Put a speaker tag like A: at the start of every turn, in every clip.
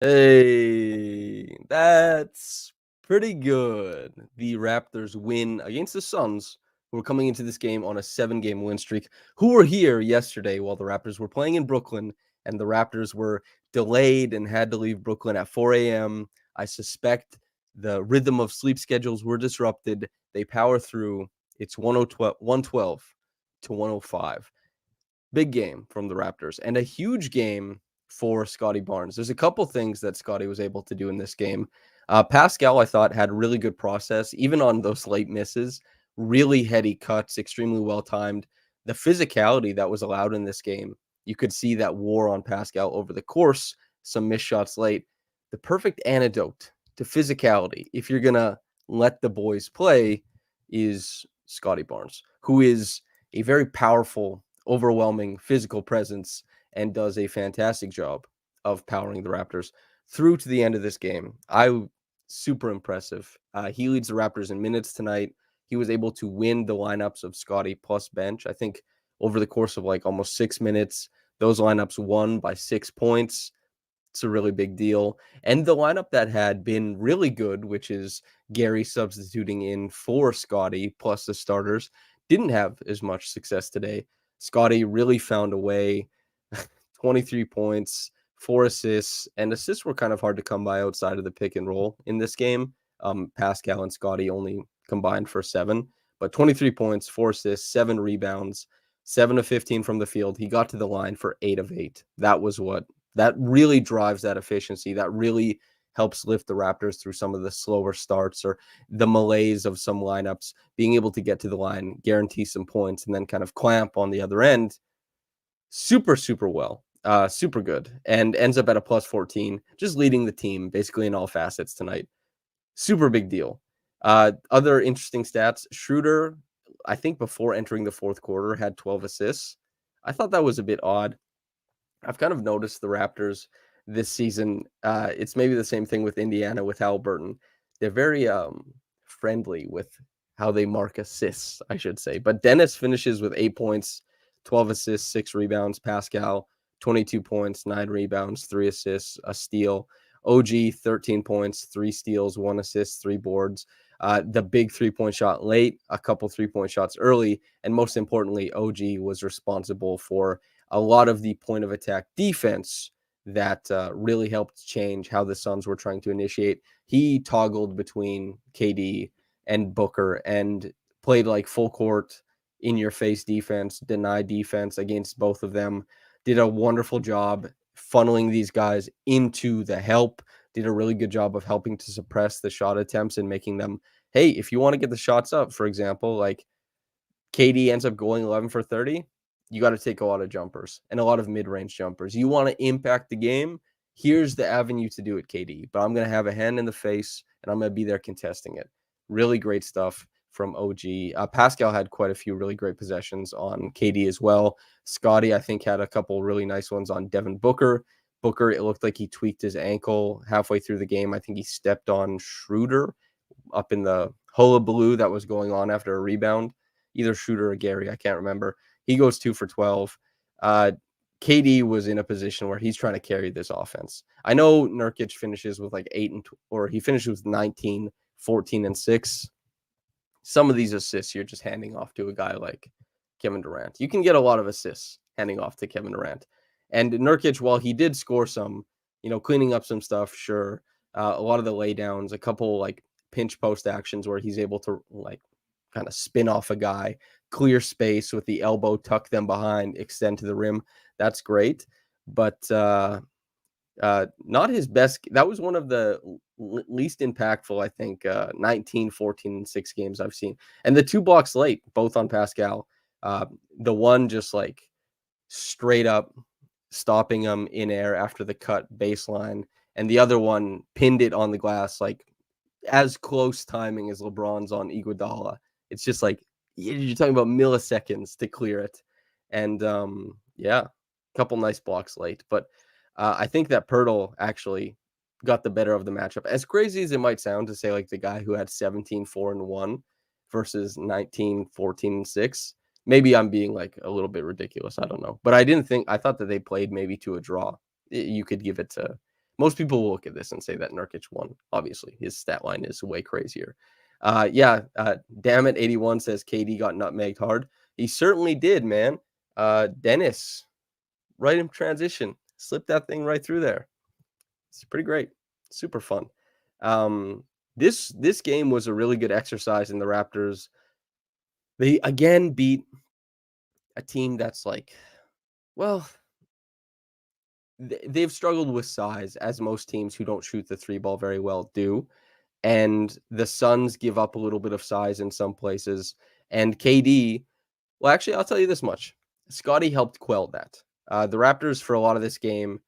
A: Hey, that's pretty good. The Raptors win against the Suns, who were coming into this game on a 7-game win streak, who were here yesterday while the Raptors were playing in Brooklyn, and the Raptors were delayed and had to leave Brooklyn at 4 a.m. I suspect the rhythm of sleep schedules were disrupted. They power through. It's 112 to 105. Big game from the Raptors and a huge game for Scotty Barnes. There's a couple things that Scotty was able to do in this game. Pascal, I thought, had really good process, even on those late misses. Really heady cuts, extremely well timed. The physicality that was allowed in this game, you could see that war on Pascal over the course. Some missed shots late. The perfect antidote to physicality, if you're gonna let the boys play, is Scotty Barnes, who is a very powerful, overwhelming physical presence and does a fantastic job of powering the Raptors through to the end of this game. Super impressive. He leads the Raptors in minutes tonight. He was able to win the lineups of Scotty plus bench. I think over the course of like almost 6 minutes, those lineups won by 6 points. It's a really big deal. And the lineup that had been really good, which is Gary substituting in for Scotty plus the starters, didn't have as much success today. Scotty really found a way. 23 points, 4 assists, and assists were kind of hard to come by outside of the pick and roll in this game. Pascal and Scotty only combined for 7, but 23 points, 4 assists, 7 rebounds, 7 of 15 from the field. He got to the line for 8 of 8. That really drives that efficiency. That really helps lift the Raptors through some of the slower starts or the malaise of some lineups. Being able to get to the line, guarantee some points, and then kind of clamp on the other end. Super, super well. Super good. And ends up at a plus 14, just leading the team basically in all facets tonight. Super big deal. Other interesting stats. Schroeder, I think before entering the fourth quarter, had 12 assists. I thought that was a bit odd. I've kind of noticed the Raptors this season. It's maybe the same thing with Indiana with Halliburton. They're very friendly with how they mark assists, I should say. But Dennis finishes with 8 points, 12 assists, 6 rebounds. Pascal, 22 points, 9 rebounds, 3 assists, a steal. OG, 13 points, 3 steals, 1 assist, 3 boards. The big 3-point shot late, a couple 3-point shots early, and most importantly, OG was responsible for a lot of the point of attack defense that really helped change how the Suns were trying to initiate. He toggled between KD and Booker and played like full court, in your face defense, deny defense against both of them. Did a wonderful job funneling these guys into the help. Did a really good job of helping to suppress the shot attempts and making them, hey, if you want to get the shots up, for example, like KD ends up going 11 for 30, you got to take a lot of jumpers and a lot of mid-range jumpers. You want to impact the game, here's the avenue to do it, KD. But I'm going to have a hand in the face, and I'm going to be there contesting it. Really great stuff from OG. Pascal had quite a few really great possessions on KD as well. Scotty, I think, had a couple really nice ones on Devin Booker. Booker, it looked like he tweaked his ankle halfway through the game. I think he stepped on Schroeder up in the hullabaloo that was going on after a rebound. Either Schroeder or Gary, I can't remember. He goes 2 for 12. KD was in a position where he's trying to carry this offense. I know Nurkic finishes with like 8 or he finishes with 19, 14, and 6. Some of these assists you're just handing off to a guy like Kevin Durant. You can get a lot of assists handing off to Kevin Durant. And Nurkic, while he did score some, cleaning up some stuff, sure. A lot of the laydowns, a couple like pinch post actions where he's able to like kind of spin off a guy, clear space with the elbow, tuck them behind, extend to the rim. That's great. But not his best. That was one of the least impactful, I think, 19, 14, and 6 games I've seen. And the 2 blocks late, both on Pascal. The one just like straight up stopping him in air after the cut baseline. And the other one pinned it on the glass, like as close timing as LeBron's on Iguodala. It's just like, you're talking about milliseconds to clear it. And yeah, a couple nice blocks late. But I think that Pirtle actually got the better of the matchup. As crazy as it might sound to say, like the guy who had 17, 4, and 1 versus 19, 14, and 6. Maybe I'm being like a little bit ridiculous. I don't know. But I thought that they played maybe to a draw. You could give it to Most people will look at this and say that Nurkic won. Obviously, his stat line is way crazier. Damn it, 81 says KD got nutmegged hard. He certainly did, man. Dennis, right in transition, slipped that thing right through there. It's pretty great. Super fun. This game was a really good exercise in the Raptors. They again beat a team that's like, well, they've struggled with size, as most teams who don't shoot the three ball very well do. And the Suns give up a little bit of size in some places. And KD, well, actually, I'll tell you this much. Scottie helped quell that. The Raptors, for a lot of this game,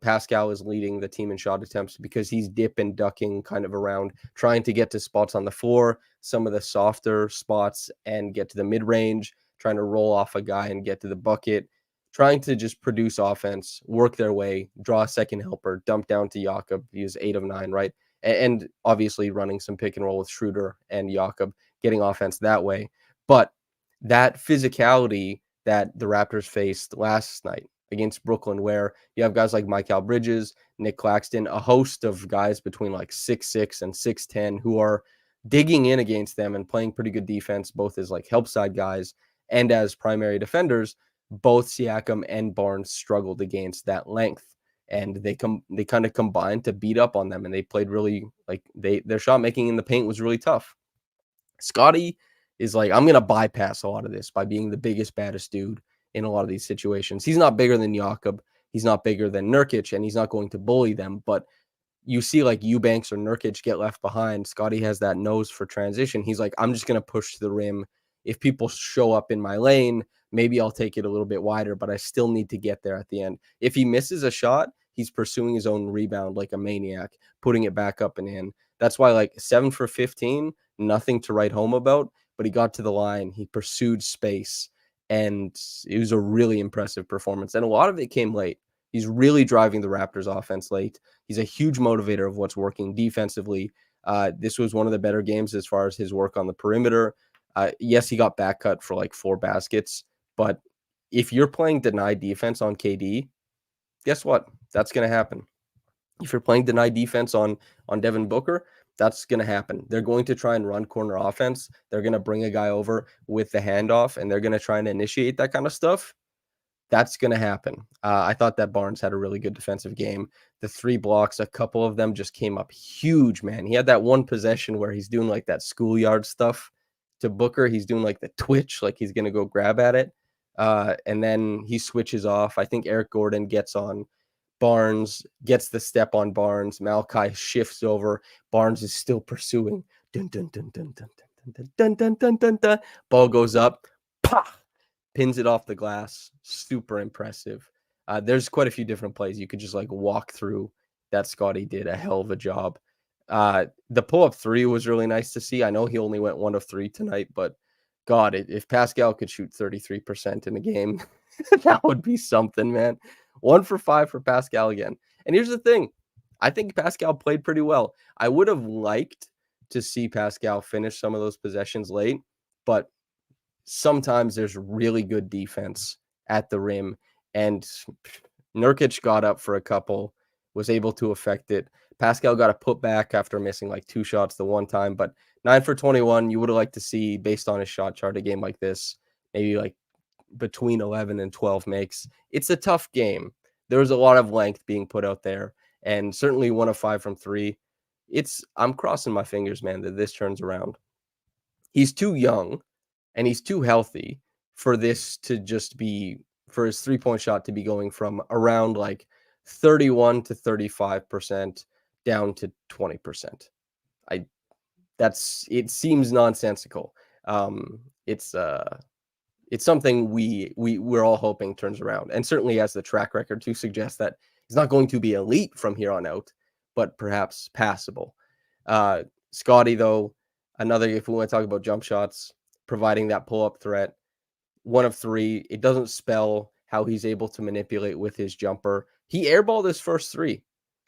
A: Pascal is leading the team in shot attempts because he's dip and ducking kind of around, trying to get to spots on the floor, some of the softer spots, and get to the mid-range, trying to roll off a guy and get to the bucket, trying to just produce offense, work their way, draw a second helper, dump down to Jakob. He was 8 of 9, right? And obviously running some pick and roll with Schroeder and Jakob, getting offense that way. But that physicality that the Raptors faced last night against Brooklyn, where you have guys like Mikal Bridges, Nick Claxton, a host of guys between like 6'6" and 6'10" who are digging in against them and playing pretty good defense, both as like help side guys and as primary defenders. Both Siakam and Barnes struggled against that length, and they kind of combined to beat up on them, and they played really their shot making in the paint was really tough. Scotty is like, I'm gonna bypass a lot of this by being the biggest, baddest dude in a lot of these situations. He's not bigger than Jakob, he's not bigger than Nurkic, and he's not going to bully them. But you see like Eubanks or Nurkic get left behind. Scotty has that nose for transition. He's like, I'm just gonna push to the rim. If people show up in my lane, maybe I'll take it a little bit wider, but I still need to get there at the end. If he misses a shot, he's pursuing his own rebound like a maniac, putting it back up and in. That's why, like, 7 for 15, nothing to write home about, but he got to the line, he pursued space, and it was a really impressive performance. And a lot of it came late. He's really driving the Raptors offense late. He's a huge motivator of what's working defensively. This was one of the better games as far as his work on the perimeter. Yes, he got back cut for like 4 baskets, but if you're playing denied defense on KD, guess what? That's going to happen. If you're playing denied defense on Devin Booker, that's going to happen. They're going to try and run corner offense. They're going to bring a guy over with the handoff, and they're going to try and initiate that kind of stuff. That's going to happen. I thought that Barnes had a really good defensive game. The 3 blocks, a couple of them just came up huge, man. He had that one possession where he's doing like that schoolyard stuff to Booker. He's doing like the twitch, like he's going to go grab at it. And then he switches off. I think Eric Gordon gets on Barnes, gets the step on Barnes. Malachi shifts over. Barnes is still pursuing. Dun, dun, dun, dun, dun, dun, dun, dun, dun, dun, dun. Ball goes up. Pah! Pins it off the glass. Super impressive. There's quite a few different plays you could just like walk through that Scotty did a hell of a job. The pull-up 3 was really nice to see. I know he only went 1 of 3 tonight, but God, if Pascal could shoot 33% in a game, that would be something, man. 1 for 5 for Pascal again. And here's the thing. I think Pascal played pretty well. I would have liked to see Pascal finish some of those possessions late, but sometimes there's really good defense at the rim, and Nurkic got up for a couple, was able to affect it. Pascal got a putback after missing like 2 shots the one time, but 9 for 21, you would have liked to see, based on his shot chart, a game like this, maybe like between 11 and 12 makes. It's a tough game. There was a lot of length being put out there, and certainly 1 of 5 from 3. I'm crossing my fingers, man, that this turns around. He's too young and he's too healthy for this to just be, for his 3-point shot to be going from around like 31 to 35% down to 20%. It seems nonsensical. It's something we're all hoping turns around, and certainly has the track record to suggest that he's not going to be elite from here on out, but perhaps passable. Scotty, though, another, if we want to talk about jump shots, providing that pull-up threat, 1 of 3. It doesn't spell how he's able to manipulate with his jumper. He airballed his first 3.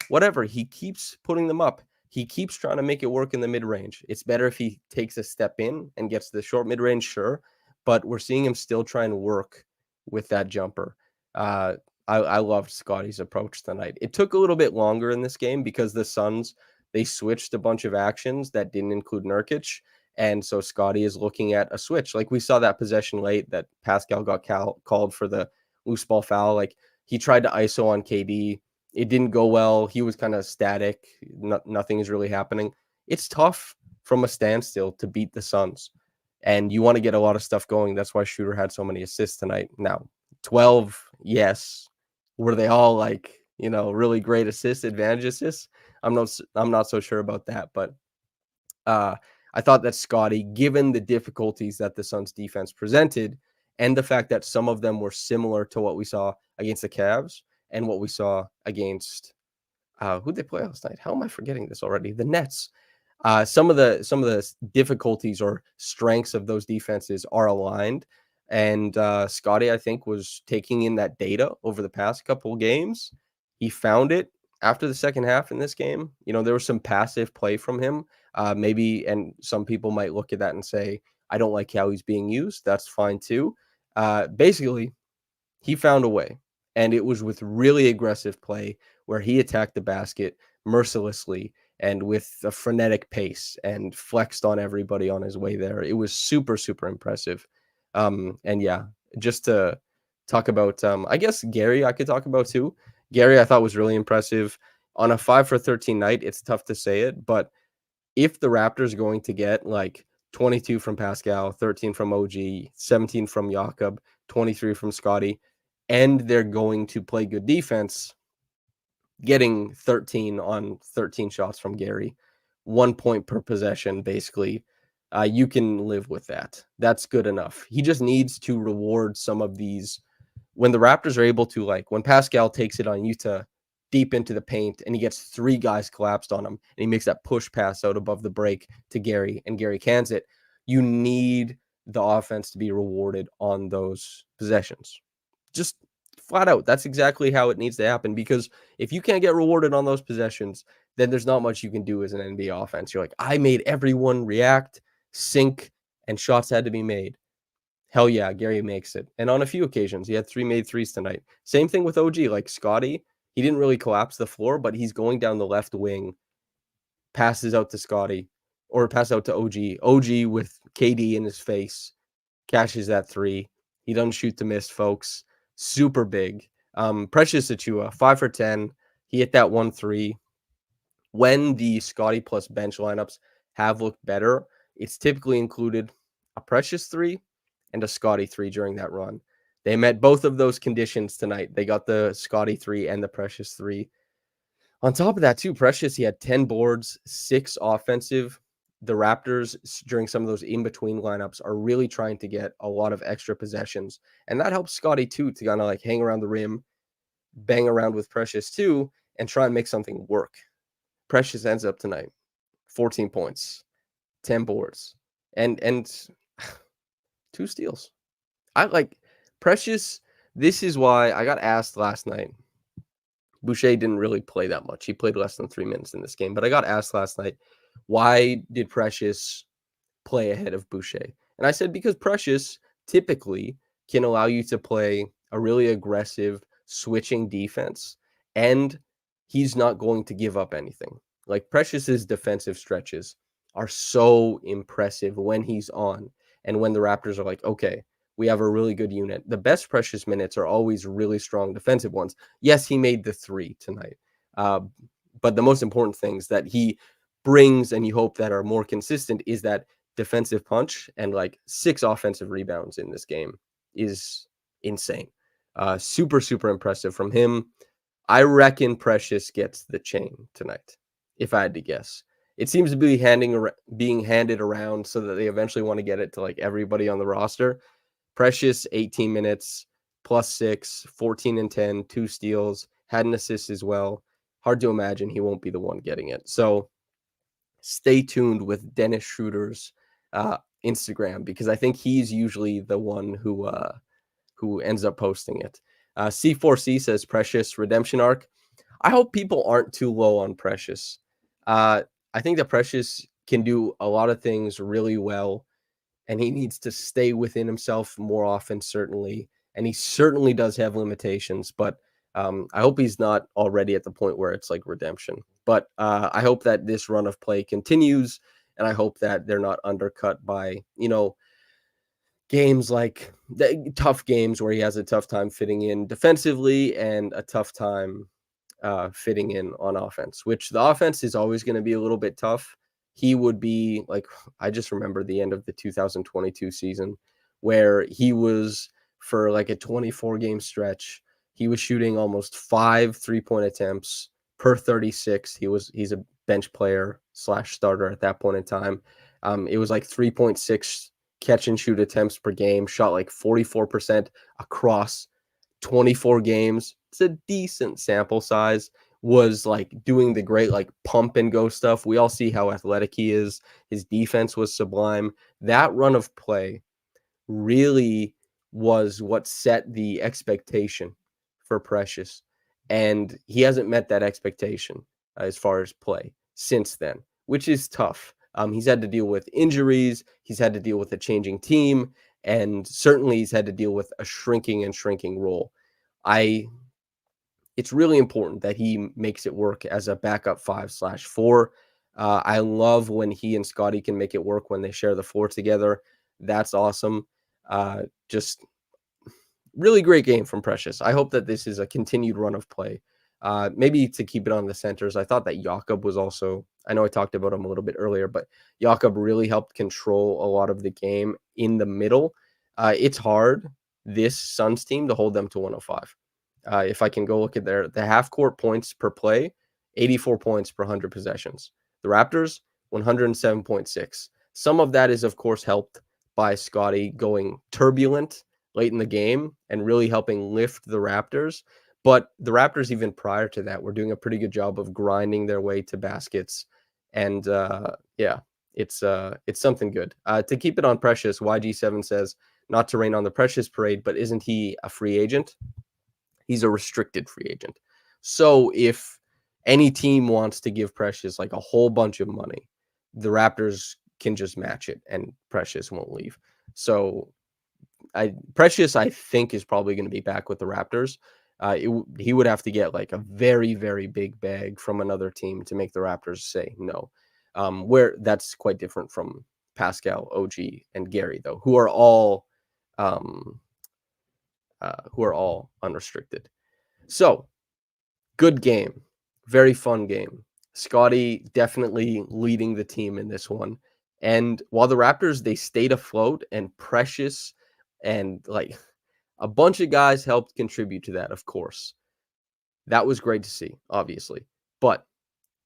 A: Whatever, he keeps putting them up. He keeps trying to make it work in the mid-range. It's better if he takes a step in and gets the short mid-range, sure, but we're seeing him still try and work with that jumper. I I loved Scotty's approach tonight. It took a little bit longer in this game because the Suns, they switched a bunch of actions that didn't include Nurkic, and so Scotty is looking at a switch. Like, we saw that possession late that Pascal got called for the loose ball foul. Like, he tried to ISO on KD. It didn't go well. He was kind of static. Nothing is really happening. It's tough from a standstill to beat the Suns, and you want to get a lot of stuff going. That's why Shooter had so many assists tonight. Now, 12, yes. Were they all like, really great assists, advantage assists? I'm not so sure about that, but I thought that Scotty, given the difficulties that the Suns defense presented and the fact that some of them were similar to what we saw against the Cavs and what we saw against who'd they play last night? How am I forgetting this already? The Nets. Some of the difficulties or strengths of those defenses are aligned, and Scotty, I think, was taking in that data over the past couple of games. He found it after the second half in this game. There was some passive play from him, maybe, and some people might look at that and say, "I don't like how he's being used." That's fine too. Basically, he found a way, and it was with really aggressive play where he attacked the basket mercilessly and with a frenetic pace and flexed on everybody on his way there. It was super, super impressive. And yeah, just to talk about, I guess Gary, I could talk about too. Gary, I thought was really impressive on a 5 for 13 night. It's tough to say it, but if the Raptors are going to get like 22 from Pascal, 13 from OG, 17 from Jakob, 23 from Scotty, and they're going to play good defense, getting 13 on 13 shots from Gary, 1 point per possession, basically, you can live with that. That's good enough. He just needs to reward some of these. When the Raptors are able to, like, when Pascal takes it on Utah deep into the paint and he gets 3 guys collapsed on him and he makes that push pass out above the break to Gary and Gary cans it, you need the offense to be rewarded on those possessions. Just flat out. That's exactly how it needs to happen, because if you can't get rewarded on those possessions, then there's not much you can do as an NBA offense. You're like, I made everyone react, sink, and shots had to be made. Hell yeah, Gary makes it. And on a few occasions, he had 3 made threes tonight. Same thing with OG. Like Scotty, he didn't really collapse the floor, but he's going down the left wing, passes out to Scotty, or pass out to OG. OG with KD in his face, cashes that 3. He doesn't shoot to miss, folks. Super big. Precious Achiuwa, 5 for 10. He hit that 1-3. When the Scotty plus bench lineups have looked better, it's typically included a Precious 3 and a Scotty 3 during that run. They met both of those conditions tonight. They got the Scotty 3 and the Precious 3. On top of that, too, Precious, he had 10 boards, 6 offensive. The Raptors, during some of those in-between lineups, are really trying to get a lot of extra possessions. And that helps Scotty, too, to kind of like hang around the rim, bang around with Precious, too, and try and make something work. Precious ends up tonight, 14 points, 10 boards, and 2 steals. I like Precious. This is why I got asked last night. Boucher didn't really play that much. He played less than 3 minutes in this game. But I got asked last night, why did Precious play ahead of Boucher? And I said, because Precious typically can allow you to play a really aggressive switching defense, and he's not going to give up anything. Like, Precious's defensive stretches are so impressive when he's on, and when the Raptors are like, okay, we have a really good unit. The best Precious minutes are always really strong defensive ones. Yes, he made the 3 tonight. But the most important things that he brings, and you hope that are more consistent, is that defensive punch, and like 6 offensive rebounds in this game is insane. Super, super impressive from him. I reckon Precious gets the chain tonight, if I had to guess. It seems to be being handed around so that they eventually want to get it to like everybody on the roster. Precious, 18 minutes, plus 6, 14 and 10, 2 steals, had an assist as well. Hard to imagine he won't be the one getting it. So stay tuned with Dennis Schroeder's Instagram, because I think he's usually the one who ends up posting it. C4C says Precious redemption arc. I hope people aren't too low on Precious. I think that Precious can do a lot of things really well, and he needs to stay within himself more often, certainly. And he certainly does have limitations, but I hope he's not already at the point where it's like redemption. But I hope that this run of play continues, and I hope that they're not undercut by, games like tough games where he has a tough time fitting in defensively and a tough time fitting in on offense, which the offense is always going to be a little bit tough. He would be like, I just remember the end of the 2022 season where he was for like a 24 game stretch. He was shooting almost 5 3-point attempts per 36. He's a bench player slash starter at that point in time. It was like 3.6 catch and shoot attempts per game, shot like 44% across 24 games. It's a decent sample size. Was like doing the great like pump and go stuff. We all see how athletic he is. His defense was sublime. That run of play really was what set the expectation for Precious. And he hasn't met that expectation as far as play since then, which is tough. He's had to deal with injuries, he's had to deal with a changing team, and certainly he's had to deal with a shrinking role. I It's really important that he makes it work as a backup 5/4. I love when he and Scotty can make it work when they share the floor together. That's awesome. Just really great game from Precious. I hope that this is a continued run of play. Maybe to keep it on the centers. I thought that Jakob was also, I know I talked about him a little bit earlier, but Jakob really helped control a lot of the game in the middle. It's hard, this Suns team, to hold them to 105. If I can go look at the half court points per play, 84 points per 100 possessions. The Raptors, 107.6. Some of that is, of course, helped by Scotty going turbulent late in the game and really helping lift the Raptors. But the Raptors, even prior to that, were doing a pretty good job of grinding their way to baskets. And yeah, it's something good. To keep it on Precious, YG7 says, not to rain on the Precious parade, but isn't he a free agent? He's a restricted free agent. So if any team wants to give Precious like a whole bunch of money, the Raptors can just match it and Precious won't leave. So Precious, I think, is probably going to be back with the Raptors. He would have to get like a very, very big bag from another team to make the Raptors say no. Where that's quite different from Pascal, OG, and Gary, though, um, who are all unrestricted. So, good game. Very fun game. Scotty definitely leading the team in this one. And while the Raptors, they stayed afloat, and Precious and like a bunch of guys helped contribute to that, of course. That was great to see, obviously. But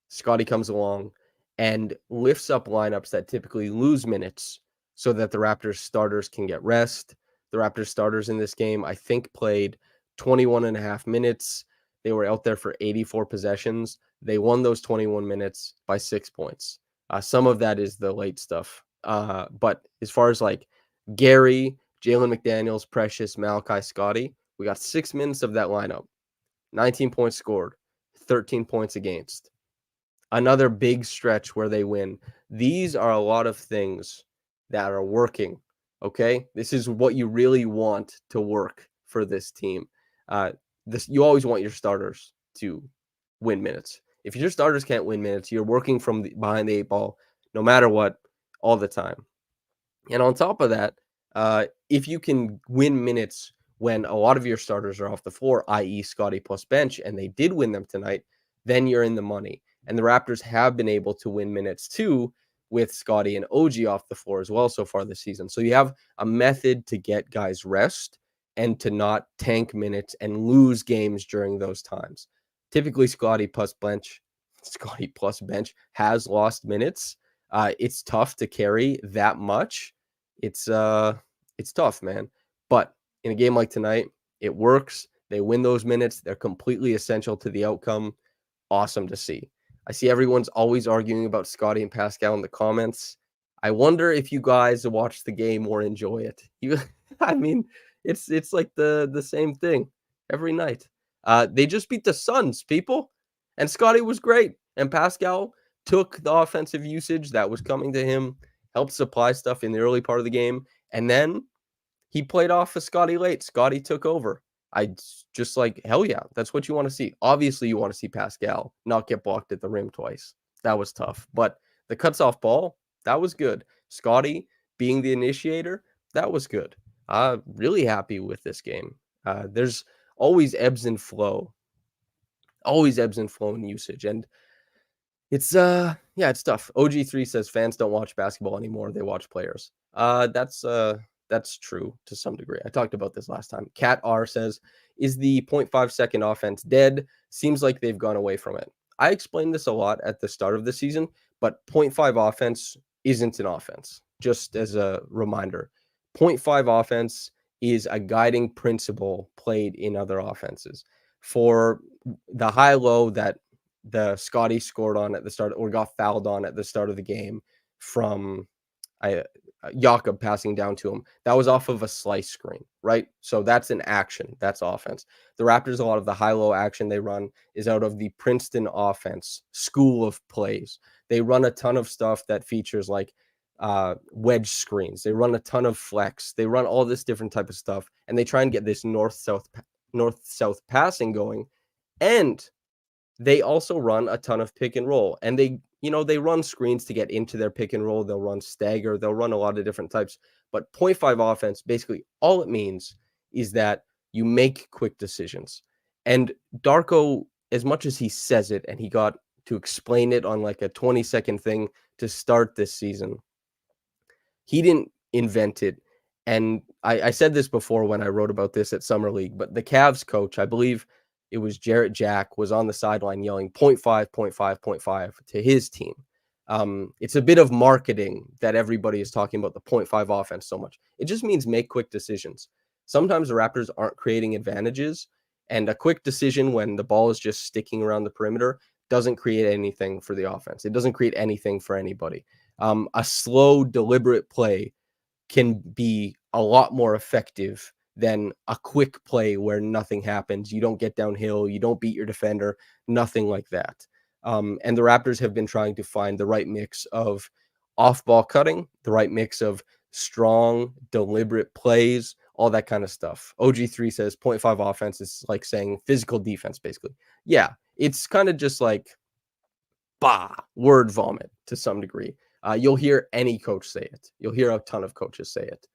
A: Scotty comes along and lifts up lineups that typically lose minutes so that the Raptors starters can get rest. The Raptors starters in this game, I think, played 21 and a half minutes. They were out there for 84 possessions. They won those 21 minutes by 6 points. Some of that is the late stuff. But as far as like Gary, Jalen McDaniels, Precious, Malachi, Scotty, we got 6 minutes of that lineup. 19 points scored, 13 points against. Another big stretch where they win. These are a lot of things that are working. Okay, this is what you really want to work for this team. You always want your starters to win minutes. If your starters can't win minutes, you're working from behind the 8 ball, no matter what, all the time. And on top of that, if you can win minutes when a lot of your starters are off the floor, i.e., Scotty plus bench, and they did win them tonight, then you're in the money. And the Raptors have been able to win minutes too with Scotty and OG off the floor as well so far this season. So you have a method to get guys rest and to not tank minutes and lose games during those times. Typically, Scotty plus bench has lost minutes. It's tough to carry that much. It's tough, man. But in a game like tonight, it works. They win those minutes. They're completely essential to the outcome. Awesome to see. I see everyone's always arguing about Scotty and Pascal in the comments. I wonder if you guys watch the game or enjoy it. I mean, it's like the same thing every night. They just beat the Suns, people, and Scotty was great, and Pascal took the offensive usage that was coming to him, helped supply stuff in the early part of the game, and then he played off of Scotty late. Scotty took over. just like, hell yeah, that's what you want to see. Obviously, you want to see Pascal not get blocked at the rim twice. That was tough. But the cuts off ball, that was good. Scotty being the initiator, that was good. Really happy with this game. There's always ebbs and flow, in usage. And it's yeah, it's tough. OG3 says fans don't watch basketball anymore, they watch players. That's true to some degree. I talked about this last time. Cat R says, is the 0.5 second offense dead? Seems like they've gone away from it. I explained this a lot at the start of the season, but 0.5 offense isn't an offense. Just as a reminder, 0.5 offense is a guiding principle played in other offenses. For the high-low that the Scottie scored on at the start or got fouled on at the start of the game from Jakob passing down to him. That was off of a slice screen, right? So that's an action. That's offense. The Raptors, a lot of the high-low action they run is out of the Princeton offense school of plays. They run a ton of stuff that features like wedge screens. They run a ton of flex. They run all this different type of stuff, and they try and get this north-south passing going. And they also run a ton of pick and roll, and they run screens to get into their pick and roll. They'll run stagger. They'll run a lot of different types. But 0.5 offense, basically all it means is that you make quick decisions. And Darko, as much as he says it, and he got to explain it on like a 20-second thing to start this season, he didn't invent it. And I said this before when I wrote about this at Summer League, but the Cavs coach, I believe it was Jarrett Jack, was on the sideline yelling 0.5, 0.5, 0.5 to his team. It's a bit of marketing that everybody is talking about the 0.5 offense so much. It just means make quick decisions. Sometimes the Raptors aren't creating advantages, and a quick decision when the ball is just sticking around the perimeter doesn't create anything for the offense. It doesn't create anything for anybody. A slow, deliberate play can be a lot more effective than a quick play where nothing happens. You don't get downhill. You don't beat your defender, nothing like that. And the Raptors have been trying to find the right mix of off-ball cutting, the right mix of strong, deliberate plays, all that kind of stuff. OG3 says 0.5 offense is like saying physical defense, basically. Yeah, it's kind of just like word vomit to some degree. You'll hear any coach say it. You'll hear a ton of coaches say it.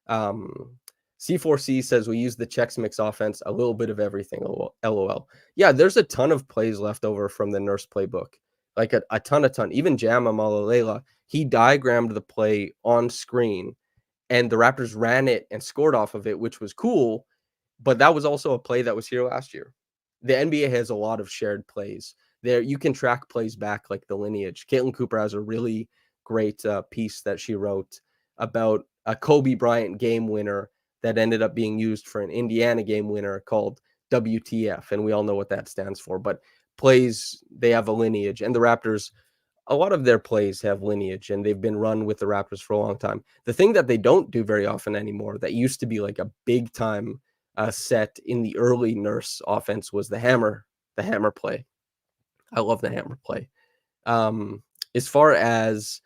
A: C4C says we use the Chex Mix offense, a little bit of everything, LOL. Yeah, there's a ton of plays left over from the Nurse playbook. Like a ton. Even Jama Malalela, he diagrammed the play on screen, and the Raptors ran it and scored off of it, which was cool, but that was also a play that was here last year. The NBA has a lot of shared plays. There, you can track plays back like the lineage. Caitlin Cooper has a really great piece that she wrote about a Kobe Bryant game winner that ended up being used for an Indiana game winner called WTF, and we all know what that stands for. But plays, they have a lineage, and the Raptors, a lot of their plays have lineage, and they've been run with the Raptors for a long time. The thing that they don't do very often anymore, that used to be like a big time set in the early Nurse offense, was the hammer play. I love the hammer play. As far as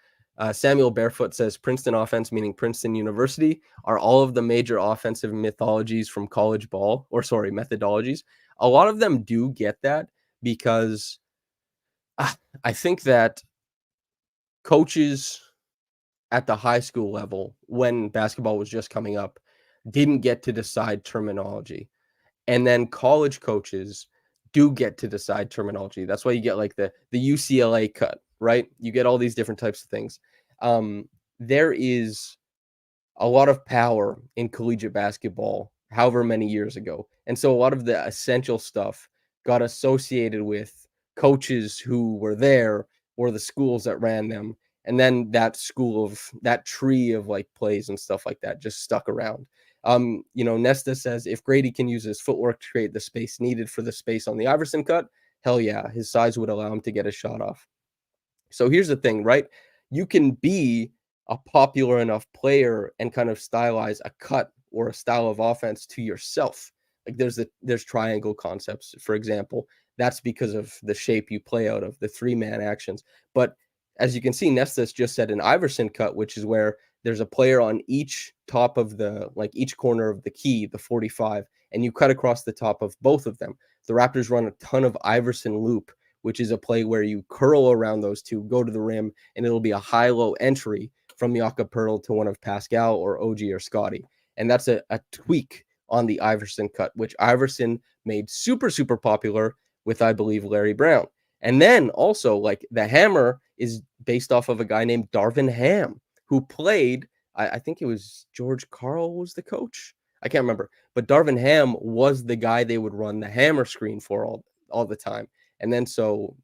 A: Samuel Barefoot says, Princeton offense, meaning Princeton University, are all of the major offensive methodologies from college ball, methodologies. A lot of them do get that because I think that coaches at the high school level, when basketball was just coming up, didn't get to decide terminology. And then college coaches do get to decide terminology. That's why you get like the UCLA cut, right? You get all these different types of things. There is a lot of power in collegiate basketball, however many years ago. And so a lot of the essential stuff got associated with coaches who were there or the schools that ran them. And then that tree of like plays and stuff like that just stuck around. Nesta says if Grady can use his footwork to create the space needed for the space on the Iverson cut, hell yeah, his size would allow him to get a shot off. So here's the thing, right? You can be a popular enough player and kind of stylize a cut or a style of offense to yourself. Like there's triangle concepts, for example. That's because of the shape you play out of, the 3-man actions. But as you can see, Nesta's just said an Iverson cut, which is where there's a player on each top of each corner of the key, the 45, and you cut across the top of both of them. The Raptors run a ton of Iverson loop, which is a play where you curl around those two, go to the rim, and it'll be a high-low entry from Jakob Poeltl to one of Pascal or OG or Scotty. And that's a tweak on the Iverson cut, which Iverson made super, super popular with, I believe, Larry Brown. And then also, like, the hammer is based off of a guy named Darvin Ham, who played, I think it was George Karl was the coach. I can't remember. But Darvin Ham was the guy they would run the hammer screen for all the time. And then so,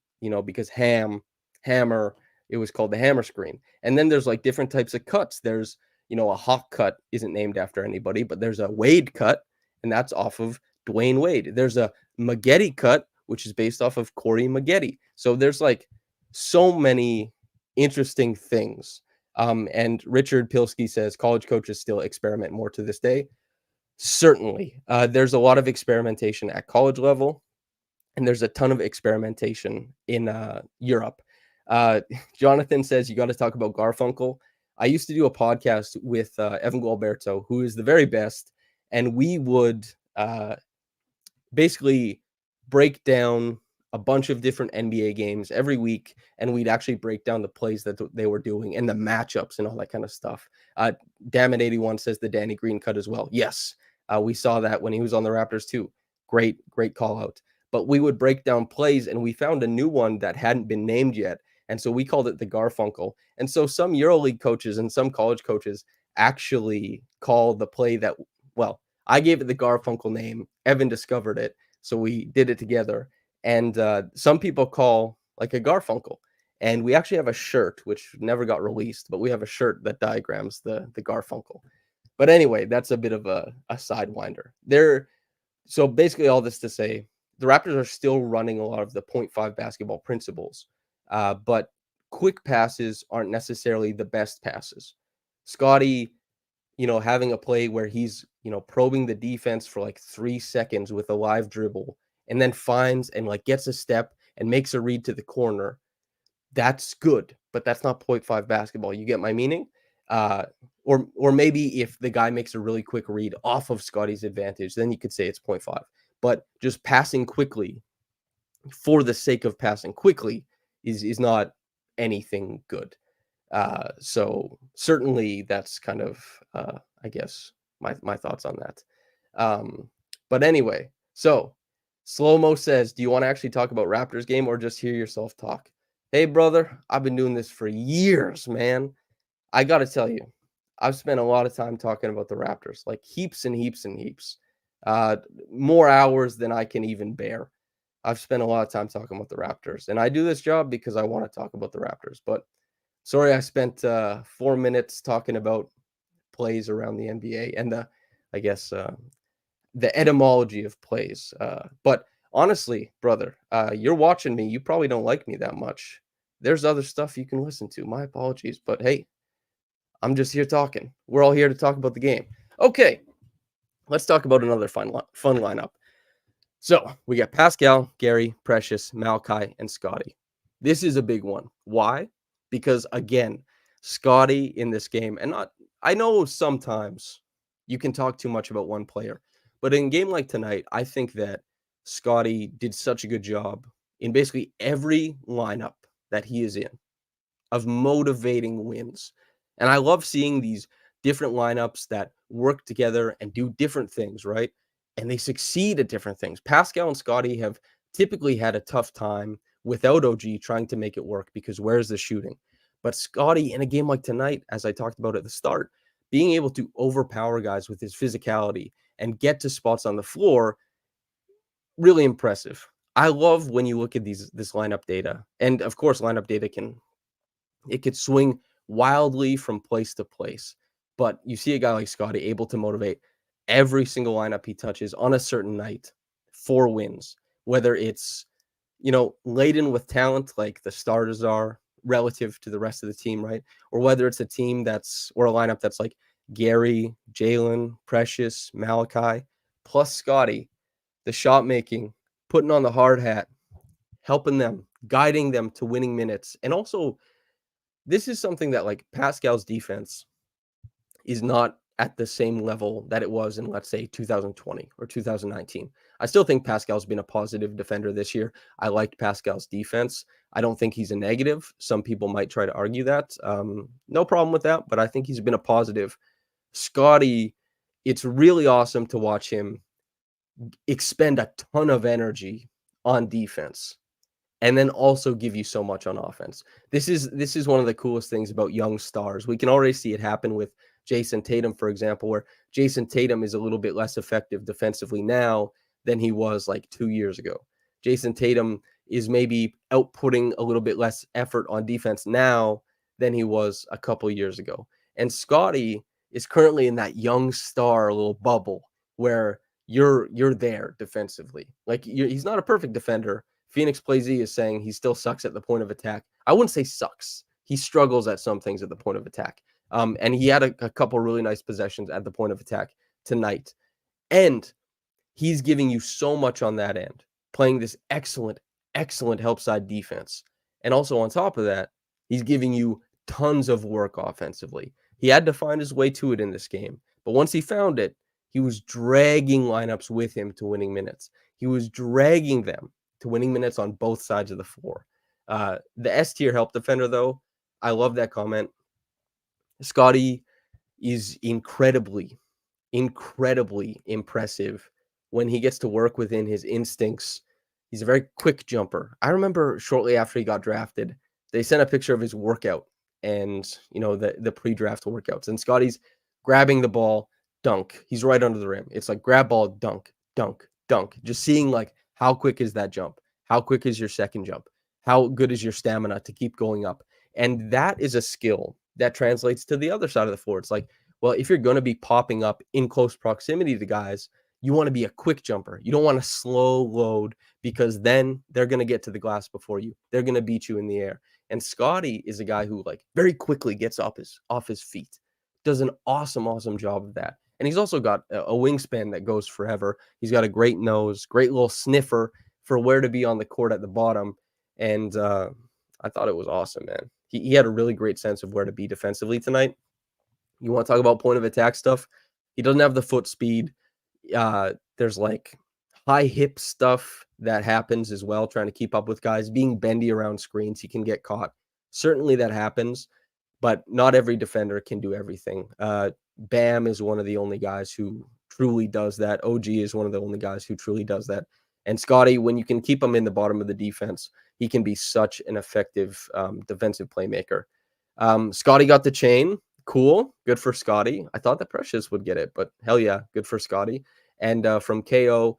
A: because hammer, it was called the hammer screen. And then there's like different types of cuts. There's, a Hawk cut isn't named after anybody, but there's a Wade cut, and that's off of Dwayne Wade. There's a Maggette cut, which is based off of Corey Maggette. So there's like so many interesting things. And Richard Pilsky says college coaches still experiment more to this day. Certainly. There's a lot of experimentation at college level, and there's a ton of experimentation in Europe. Jonathan says you got to talk about Garfunkel. I used to do a podcast with Evan Gualberto, who is the very best, and we would basically break down a bunch of different NBA games every week, and we'd actually break down the plays that they were doing and the matchups and all that kind of stuff. Damn-it81 says the Danny Green cut as well. Yes, we saw that when he was on the Raptors too. Great call out. But we would break down plays, and we found a new one that hadn't been named yet. And so we called it the Garfunkel. And so some EuroLeague coaches and some college coaches actually call the play that, well, I gave it the Garfunkel name. Evan discovered it. So we did it together. And some people call like a Garfunkel. And we actually have a shirt, which never got released, but we have a shirt that diagrams the Garfunkel. But anyway, that's a bit of a sidewinder. So basically all this to say, the Raptors are still running a lot of the 0.5 basketball principles, but quick passes aren't necessarily the best passes. Scottie, having a play where he's, probing the defense for like 3 seconds with a live dribble and then finds and like gets a step and makes a read to the corner. That's good, but that's not 0.5 basketball. You get my meaning? Or maybe if the guy makes a really quick read off of Scottie's advantage, then you could say it's 0.5. But just passing quickly for the sake of passing quickly is not anything good. So certainly that's kind of, I guess, my thoughts on that. But anyway, so Slow-Mo says, do you want to actually talk about Raptors game or just hear yourself talk? Hey, brother, I've been doing this for years, man. I got to tell you, I've spent a lot of time talking about the Raptors, like heaps and heaps and heaps. More hours than I can even bear. I've spent a lot of time talking about the Raptors, and I do this job because I want to talk about the Raptors. But sorry, I spent 4 minutes talking about plays around the NBA and the etymology of plays. But honestly, brother, you're watching me. You probably don't like me that much. There's other stuff you can listen to. My apologies, but hey, I'm just here talking. We're all here to talk about the game. Okay, let's talk about another fun lineup. So we got Pascal, Gary, Precious, Malachi, and Scotty. This is a big one. Why? Because again, Scotty in this game, I know sometimes you can talk too much about one player, but in a game like tonight, I think that Scotty did such a good job in basically every lineup that he is in of motivating wins. And I love seeing these different lineups that work together and do different things, right? And they succeed at different things. Pascal and Scotty have typically had a tough time without OG trying to make it work because where's the shooting? But Scotty, in a game like tonight, as I talked about at the start, being able to overpower guys with his physicality and get to spots on the floor, really impressive. I love when you look at this lineup data. And of course, lineup data could swing wildly from place to place. But you see a guy like Scotty able to motivate every single lineup he touches on a certain night for wins, whether it's, laden with talent like the starters are relative to the rest of the team, right? Or whether it's a lineup that's like Gary, Jalen, Precious, Malachi, plus Scotty, the shot making, putting on the hard hat, helping them, guiding them to winning minutes. And also, this is something that like Pascal's defense is not at the same level that it was in, let's say, 2020 or 2019. I still think Pascal's been a positive defender this year. I liked Pascal's defense. I don't think he's a negative. Some people might try to argue that. No problem with that, but I think he's been a positive. Scottie, it's really awesome to watch him expend a ton of energy on defense and then also give you so much on offense. This is one of the coolest things about young stars. We can already see it happen with Jason Tatum, for example, where Jason Tatum is a little bit less effective defensively now than he was like 2 years ago. Jason Tatum is maybe outputting a little bit less effort on defense now than he was a couple years ago. And Scottie is currently in that young star little bubble where you're there defensively. Like he's not a perfect defender. Phoenix Plays is saying he still sucks at the point of attack. I wouldn't say sucks. He struggles at some things at the point of attack. And he had a couple really nice possessions at the point of attack tonight. And he's giving you so much on that end, playing this excellent, excellent help side defense. And also on top of that, he's giving you tons of work offensively. He had to find his way to it in this game. But once he found it, he was dragging lineups with him to winning minutes. He was dragging them to winning minutes on both sides of the floor. The S tier help defender, though, I love that comment. Scottie is incredibly impressive when he gets to work within his instincts. He's a very quick jumper. I remember shortly after he got drafted, they sent a picture of his workout and, the pre-draft workouts. And Scottie's grabbing the ball, dunk. He's right under the rim. It's like grab ball, dunk, dunk, dunk. Just seeing like how quick is that jump? How quick is your second jump? How good is your stamina to keep going up? And that is a skill that translates to the other side of the floor. It's like, well, if you're going to be popping up in close proximity to guys, you want to be a quick jumper. You don't want to slow load because then they're going to get to the glass before you. They're going to beat you in the air. And Scottie is a guy who like very quickly gets off his feet. Does an awesome job of that. And he's also got a wingspan that goes forever. He's got a great nose, great little sniffer for where to be on the court at the bottom. And I thought it was awesome, man. He had a really great sense of where to be defensively tonight. You want to talk about point of attack stuff? He doesn't have the foot speed. There's like high hip stuff that happens as well, trying to keep up with guys, being bendy around screens. He can get caught. Certainly that happens, but not every defender can do everything. Bam is one of the only guys who truly does that. OG is one of the only guys who truly does that. And Scottie, when you can keep him in the bottom of the defense, he can be such an effective defensive playmaker. Scottie got the chain. Cool. Good for Scottie. I thought that Precious would get it, but hell yeah, good for Scottie. And from KO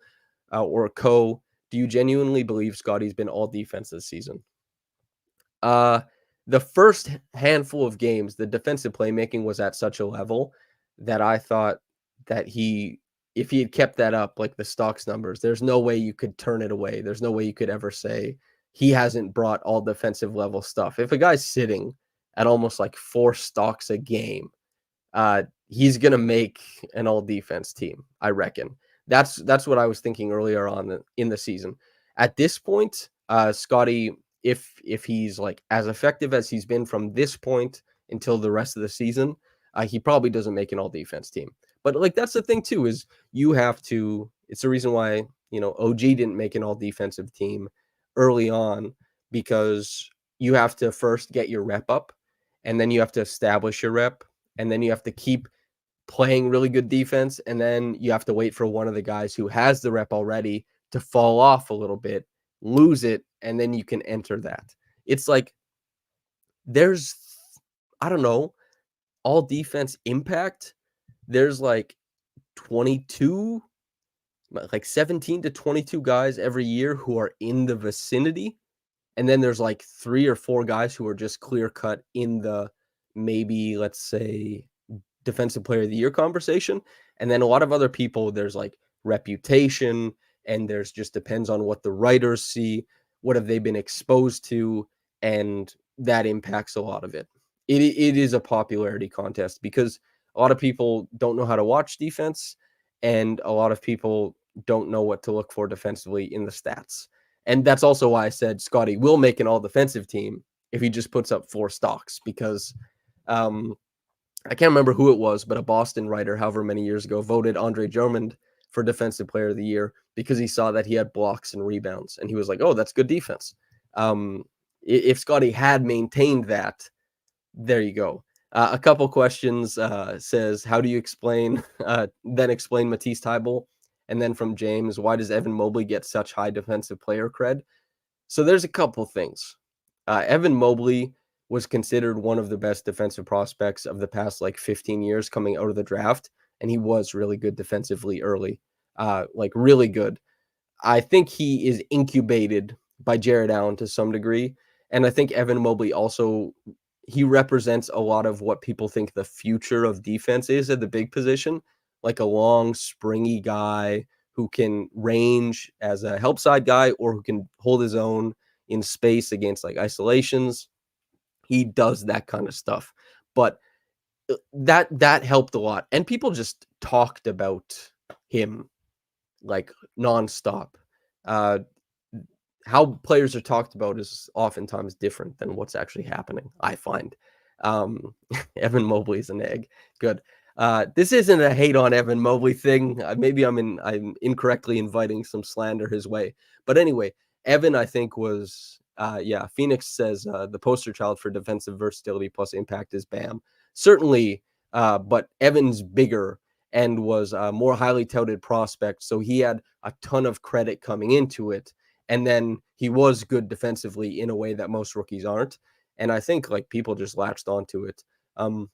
A: or Co, do you genuinely believe Scottie's been all defense this season? The first handful of games, the defensive playmaking was at such a level that I thought that if he had kept that up, like the stocks numbers, there's no way you could turn it away. There's no way you could ever say he hasn't brought all defensive level stuff. If a guy's sitting at almost like 4 stocks a game, he's going to make an all defense team, I reckon. That's what I was thinking earlier on in the season. At this point, Scottie, if he's like as effective as he's been from this point until the rest of the season, he probably doesn't make an all defense team. But like that's the thing too, is you have to, it's the reason why, OG didn't make an all defensive team early on, because you have to first get your rep up, and then you have to establish your rep, and then you have to keep playing really good defense, and then you have to wait for one of the guys who has the rep already to fall off a little bit, lose it, and then you can enter that. It's like there's, I don't know, all defense impact. There's like 22, like 17 to 22 guys every year who are in the vicinity. And then there's like 3 or 4 guys who are just clear cut in the, maybe, let's say, defensive player of the year conversation. And then a lot of other people, there's like reputation, and there's just depends on what the writers see, what have they been exposed to, and that impacts a lot of it. It is a popularity contest because a lot of people don't know how to watch defense, and a lot of people don't know what to look for defensively in the stats. And that's also why I said Scottie will make an all defensive team if he just puts up 4 stocks, because I can't remember who it was, but a Boston writer, however many years ago, voted Andre Drummond for Defensive Player of the Year because he saw that he had blocks and rebounds, and he was like, "Oh, that's good defense." If Scotty had maintained that, there you go. A couple questions says, "How do you explain?" Then explain Matisse Thybulle, and then from James, "Why does Evan Mobley get such high defensive player cred?" So there's a couple things. Evan Mobley was considered one of the best defensive prospects of the past like 15 years coming out of the draft, and he was really good defensively early, like really good. I think he is incubated by Jared Allen to some degree, and I think Evan Mobley also he represents a lot of what people think the future of defense is at the big position, like a long, springy guy who can range as a help side guy or who can hold his own in space against like isolations. He does that kind of stuff. But that helped a lot. And people just talked about him like nonstop. Uh, how players are talked about is oftentimes different than what's actually happening, I find. Um, Evan Mobley's an egg. Good. This isn't a hate on Evan Mobley thing. Maybe I'm incorrectly inviting some slander his way. But anyway, Evan, I think was yeah. Phoenix says the poster child for defensive versatility plus impact is Bam. Certainly, but Evan's bigger and was a more highly touted prospect, so he had a ton of credit coming into it, and then he was good defensively in a way that most rookies aren't. And I think like people just latched onto it. Um,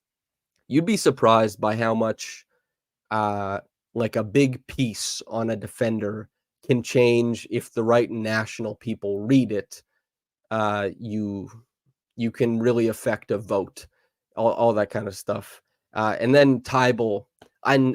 A: you'd be surprised by how much uh, like a big piece on a defender can change if the right national people read it. You can really affect a vote, all that kind of stuff. And then Tybal, I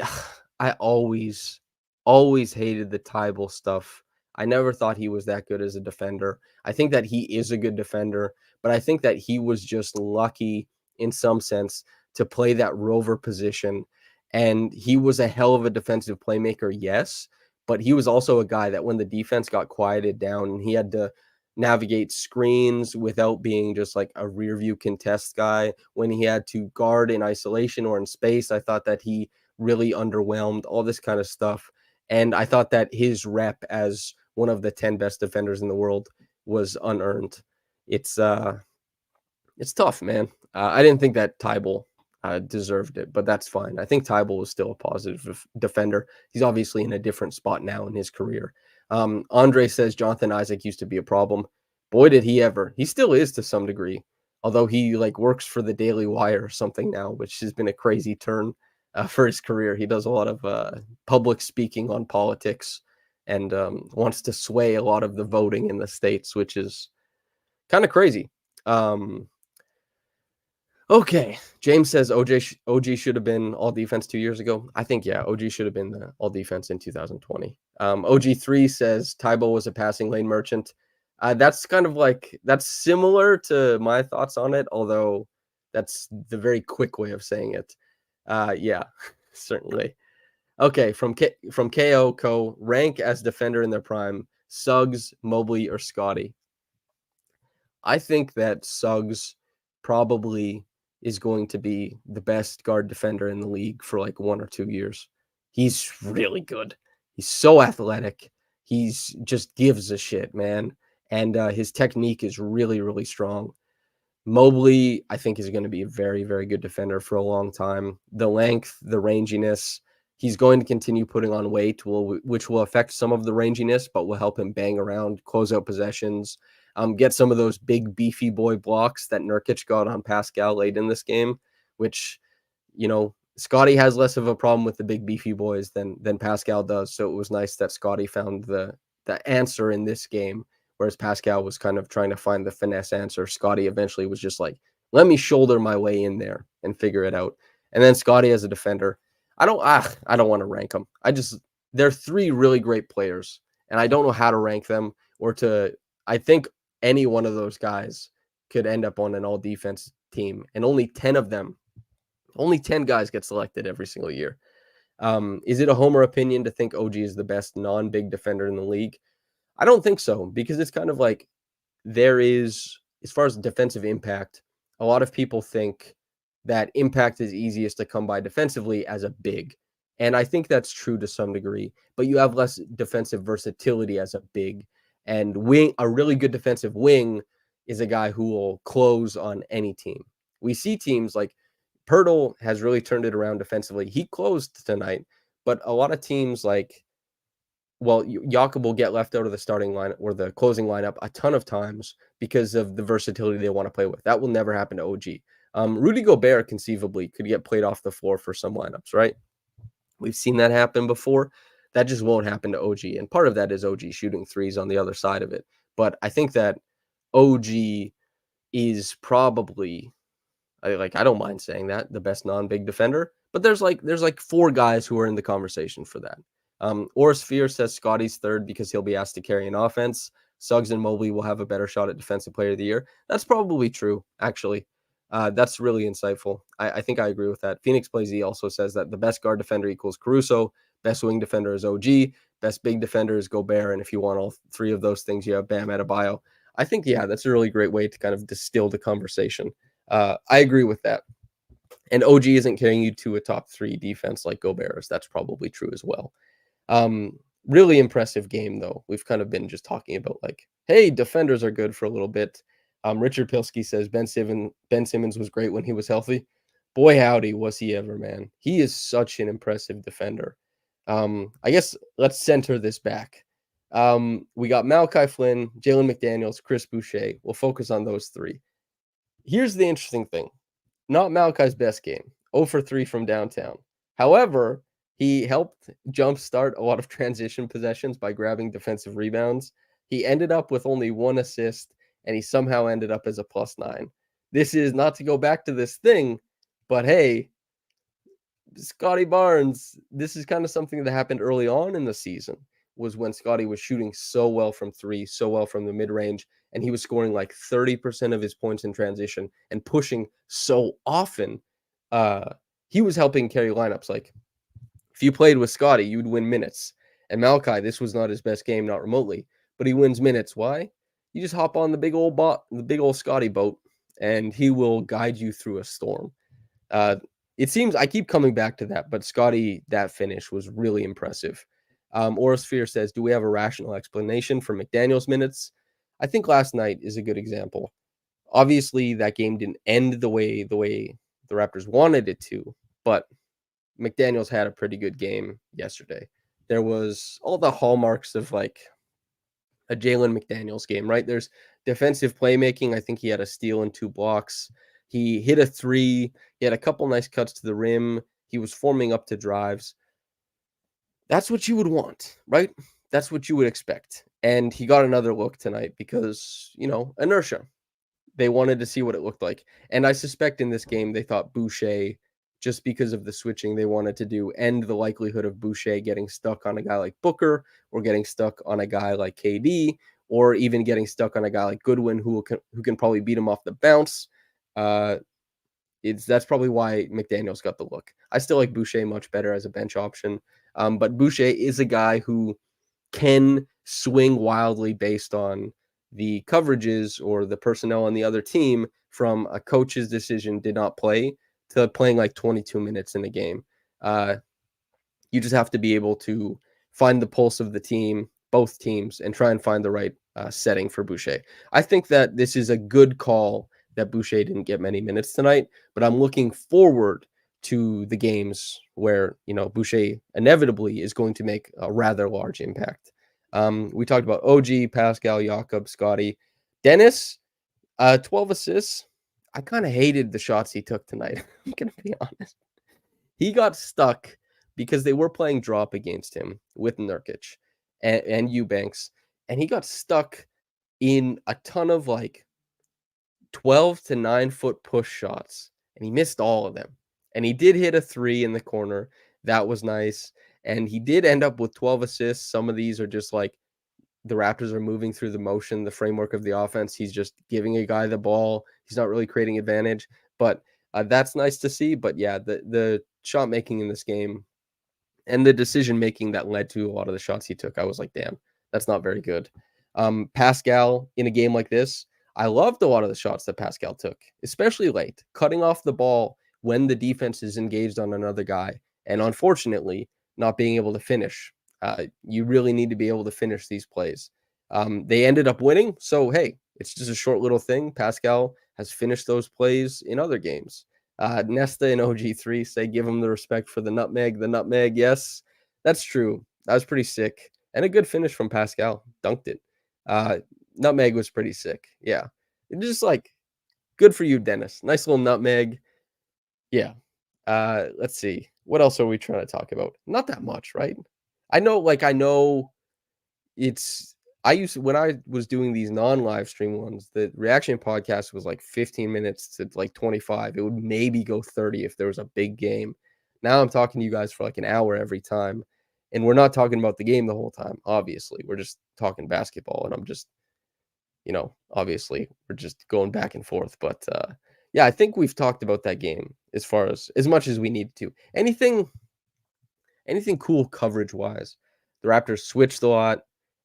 A: I always hated the Tybal stuff. I never thought he was that good as a defender. I think that he is a good defender, but I think that he was just lucky in some sense to play that rover position. And he was a hell of a defensive playmaker, yes, but he was also a guy that when the defense got quieted down and he had to navigate screens without being just like a rear view contest guy. When he had to guard in isolation or in space, I thought that he really underwhelmed, all this kind of stuff. And I thought that his rep as one of the 10 best defenders in the world was unearned. It's it's tough, man. I didn't think that Tybal deserved it, but that's fine. I think Tybal is still a positive defender. He's obviously in a different spot now in his career. Andre says Jonathan Isaac used to be a problem. Boy, did he ever. He still is to some degree, although he like works for the Daily Wire or something now, which has been a crazy turn for his career. He does a lot of public speaking on politics and wants to sway a lot of the voting in the states, which is kind of crazy. Um, Okay. James says OG should have been all defense 2 years ago. I think, yeah, OG should have been the all defense in 2020. OG3 says Tybo was a passing lane merchant. That's kind of like that's similar to my thoughts on it, although that's the very quick way of saying it. Yeah, certainly. Okay, from KO Co. Rank as defender in their prime: Suggs, Mobley, or Scotty. I think that Suggs probably is going to be the best guard defender in the league for like 1 or 2 years. He's really good. He's so athletic. He's just gives a shit, man. And his technique is really, really strong. Mobley, I think, is going to be a very, very good defender for a long time. The length, the ranginess, he's going to continue putting on weight, which will affect some of the ranginess, but will help him bang around, close out possessions, get some of those big, beefy boy blocks that Nurkic got on Pascal late in this game, which, you know, Scotty has less of a problem with the big, beefy boys than Pascal does. So it was nice that Scotty found the answer in this game. Whereas Pascal was kind of trying to find the finesse answer. Scotty eventually was just like, let me shoulder my way in there and figure it out. And then Scotty as a defender, I don't want to rank them. They're three really great players, and I don't know how to rank them or to. I think any one of those guys could end up on an all defense team, and only 10 guys get selected every single year. Is it a homer opinion to think OG is the best non-big defender in the league? I don't think so, because it's kind of like there is, as far as defensive impact, a lot of people think that impact is easiest to come by defensively as a big. And I think that's true to some degree, but you have less defensive versatility as a big. And a really good defensive wing is a guy who will close on any team. We see teams like Pirtle has really turned it around defensively. He closed tonight, but a lot of teams like, well, Jakob will get left out of the starting line or the closing lineup a ton of times because of the versatility they want to play with. That will never happen to OG. Rudy Gobert conceivably could get played off the floor for some lineups, right? We've seen that happen before. That just won't happen to OG. And part of that is OG shooting threes on the other side of it. But I think that OG is probably, I don't mind saying that, the best non-big defender. But there's like four guys who are in the conversation for that. Oris Fear says Scottie's third because he'll be asked to carry an offense. Suggs and Mobley will have a better shot at Defensive Player of the Year. That's probably true, actually. That's really insightful. I think I agree with that. Phoenix Blazy also says that the best guard defender equals Caruso, best wing defender is OG, best big defender is Gobert, and if you want all three of those things, you have Bam Adebayo. I think, yeah, that's a really great way to kind of distill the conversation. I agree with that. And OG isn't carrying you to a top three defense like Gobert is. That's probably true as well. Really impressive game, though. We've kind of been just talking about like, hey, defenders are good for a little bit. Richard Pilsky says Ben Simmons was great when he was healthy. Boy, howdy, was he ever, man. He is such an impressive defender. I guess let's center this back. We got Malachi Flynn, Jalen McDaniels, Chris Boucher. We'll focus on those three. Here's the interesting thing. Not Malachi's best game. 0 for 3 from downtown. However, he helped jumpstart a lot of transition possessions by grabbing defensive rebounds. He ended up with only one assist, and he somehow ended up as a +9. This is not to go back to this thing, but hey, Scotty Barnes, this is kind of something that happened early on in the season, was when Scotty was shooting so well from three, so well from the mid-range, and he was scoring like 30% of his points in transition and pushing so often. He was helping carry lineups. Like, if you played with Scotty, you'd win minutes. And Malachi, this was not his best game, not remotely, but he wins minutes. Why? You just hop on the big old Scotty boat, and he will guide you through a storm. It seems I keep coming back to that, but Scotty, that finish was really impressive. Orosphere says, do we have a rational explanation for McDaniels minutes? I think last night is a good example. Obviously, that game didn't end the way the Raptors wanted it to, but McDaniels had a pretty good game yesterday. There was all the hallmarks of like a Jalen McDaniels game, right? There's defensive playmaking. I think he had a steal and 2 blocks. He hit a three. He had a couple nice cuts to the rim. He was forming up to drives. That's what you would want, right? That's what you would expect. And he got another look tonight because, inertia. They wanted to see what it looked like. And I suspect in this game, they thought Boucher, just because of the switching they wanted to do, end the likelihood of Boucher getting stuck on a guy like Booker or getting stuck on a guy like KD or even getting stuck on a guy like Goodwin who can probably beat him off the bounce. That's probably why McDaniels got the look. I still like Boucher much better as a bench option. But Boucher is a guy who can swing wildly based on the coverages or the personnel on the other team, from a coach's decision did not play to playing like 22 minutes in a game. You just have to be able to find the pulse of the team, both teams, and try and find the right setting for Boucher. I think that this is a good call that Boucher didn't get many minutes tonight, but I'm looking forward to the games where, Boucher inevitably is going to make a rather large impact. We talked about OG, Pascal, Jakob, Scotty. Dennis, 12 assists. I kind of hated the shots he took tonight. I'm going to be honest. He got stuck because they were playing drop against him with Nurkic and Eubanks, and he got stuck in a ton of like 12 to 9 foot push shots, and he missed all of them. And he did hit a three in the corner. That was nice. And he did end up with 12 assists. Some of these are just like the Raptors are moving through the motion, the framework of the offense. He's just giving a guy the ball. He's not really creating advantage, but that's nice to see. But yeah, the shot making in this game and the decision making that led to a lot of the shots he took, I was like, damn, that's not very good. Pascal in a game like this, I loved a lot of the shots that Pascal took, especially late, cutting off the ball when the defense is engaged on another guy, and unfortunately, not being able to finish. You really need to be able to finish these plays. They ended up winning, so hey, it's just a short little thing. Pascal has finished those plays in other games. Nesta and OG3 say give him the respect for the nutmeg. The nutmeg, yes, that's true. That was pretty sick. And a good finish from Pascal. Dunked it. Nutmeg was pretty sick. Yeah. Just like good for you, Dennis. Nice little nutmeg. Yeah. Let's see. What else are we trying to talk about? Not that much, right? I know it's I used when I was doing these non-live stream ones, the reaction podcast was like 15 minutes to like 25. It would maybe go 30 if there was a big game. Now I'm talking to you guys for like an hour every time. And we're not talking about the game the whole time, obviously. We're just talking basketball, and I'm just, obviously we're just going back and forth. But yeah, I think we've talked about that game as much as we need to. Anything cool coverage wise? The Raptors switched a lot,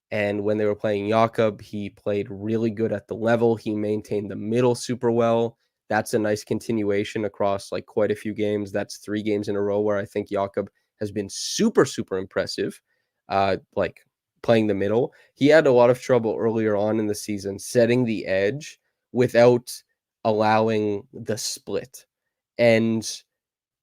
A: and when they were playing Jakob, he played really good at the level. He maintained the middle super well. That's a nice continuation across like quite a few games. That's 3 games in a row where I think Jakob has been super, super impressive. Like playing the middle. He had a lot of trouble earlier on in the season setting the edge without allowing the split. And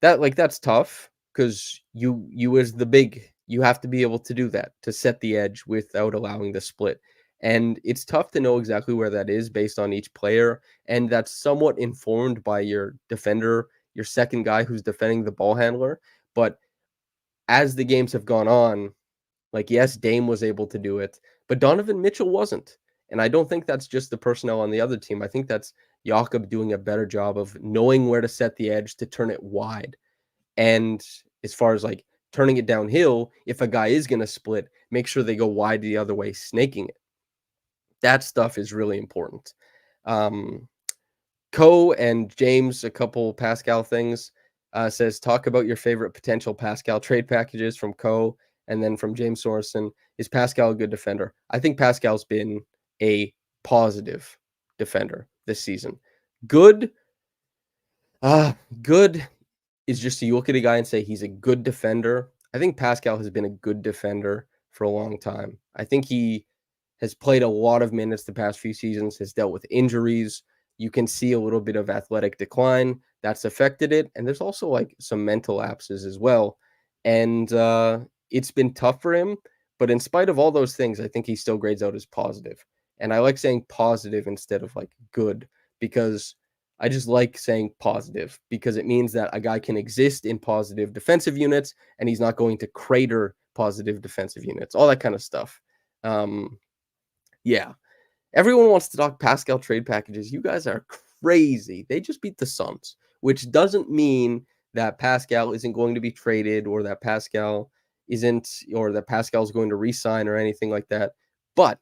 A: that's tough because you as the big, you have to be able to do that, to set the edge without allowing the split. And it's tough to know exactly where that is based on each player, and that's somewhat informed by your defender, your second guy who's defending the ball handler. But as the games have gone on, like, yes, Dame was able to do it, but Donovan Mitchell wasn't. And I don't think that's just the personnel on the other team. I think that's Jakob doing a better job of knowing where to set the edge to turn it wide. And as far as like turning it downhill, if a guy is going to split, make sure they go wide the other way, snaking it. That stuff is really important. Co and James, a couple Pascal things, says talk about your favorite potential Pascal trade packages from Co. And then from James Sorensen, is Pascal a good defender? I think Pascal's been a positive defender this season. Good. Good is just you look at a guy and say he's a good defender. I think Pascal has been a good defender for a long time. I think he has played a lot of minutes the past few seasons, has dealt with injuries. You can see a little bit of athletic decline that's affected it. And there's also like some mental lapses as well. And it's been tough for him. But in spite of all those things, I think he still grades out as positive. And I like saying positive instead of like good, because I just like saying positive because it means that a guy can exist in positive defensive units and he's not going to crater positive defensive units, all that kind of stuff. Yeah. Everyone wants to talk Pascal trade packages. You guys are crazy. They just beat the Suns, which doesn't mean that Pascal isn't going to be traded or that Pascal is going to re-sign or anything like that. But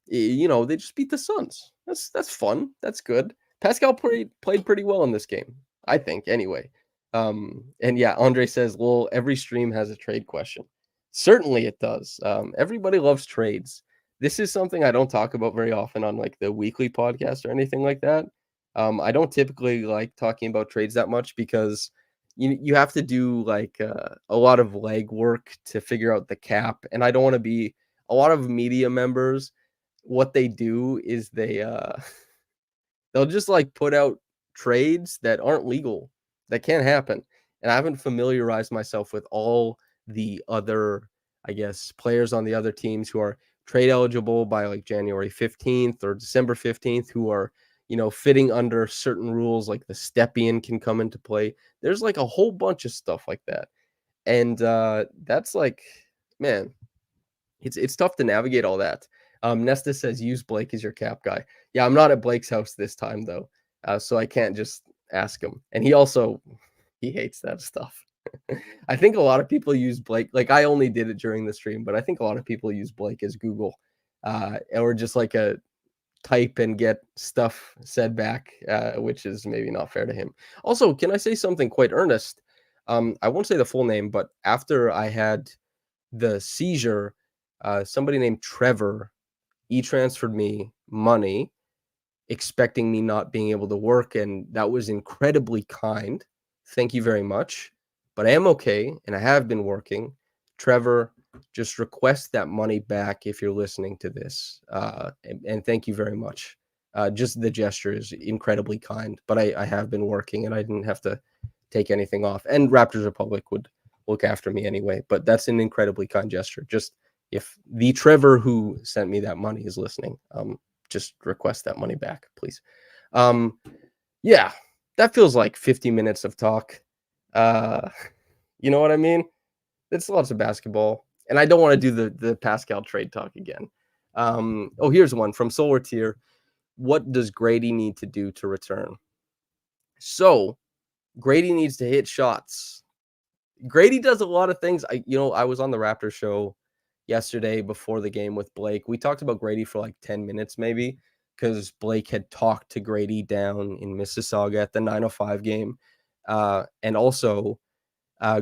A: they just beat the Suns. That's fun. That's good. Pascal played pretty well in this game, I think, anyway. And yeah, Andre says, well, every stream has a trade question. Certainly it does. Everybody loves trades. This is something I don't talk about very often on like the weekly podcast or anything like that. I don't typically like talking about trades that much because you have to do like a lot of legwork to figure out the cap, and I don't want to be a lot of media members. What they do is they'll just like put out trades that aren't legal, that can't happen. And I haven't familiarized myself with all the other, I guess, players on the other teams who are trade eligible by like January 15th or December 15th, who are, fitting under certain rules, like the step-in can come into play. There's like a whole bunch of stuff like that. And that's like, man, it's tough to navigate all that. Nesta says use Blake as your cap guy. Yeah, I'm not at Blake's house this time though, so I can't just ask him. And he hates that stuff. I think a lot of people use Blake. Like I only did it during the stream, but I think a lot of people use Blake as Google, or just like a type and get stuff said back, which is maybe not fair to him. Also, can I say something quite earnest? I won't say the full name, but after I had the seizure, somebody named Trevor, he transferred me money expecting me not being able to work, and that was incredibly kind. Thank you very much. But I am okay, and I have been working. Trevor, just request that money back if you're listening to this. And thank you very much. Just the gesture is incredibly kind, but I have been working and I didn't have to take anything off. And Raptors Republic would look after me anyway, but that's an incredibly kind gesture. Just if the Trevor who sent me that money is listening, just request that money back, please. Yeah, that feels like 50 minutes of talk. Uh, you know what I mean? It's lots of basketball, and I don't want to do the Pascal trade talk again. Oh, here's one from Solar Tier. What does Grady need to do to return? So Grady needs to hit shots. Grady does a lot of things. I was on the Raptors show yesterday before the game with Blake. We talked about Grady for like 10 minutes maybe because Blake had talked to Grady down in Mississauga at the 905 game. And also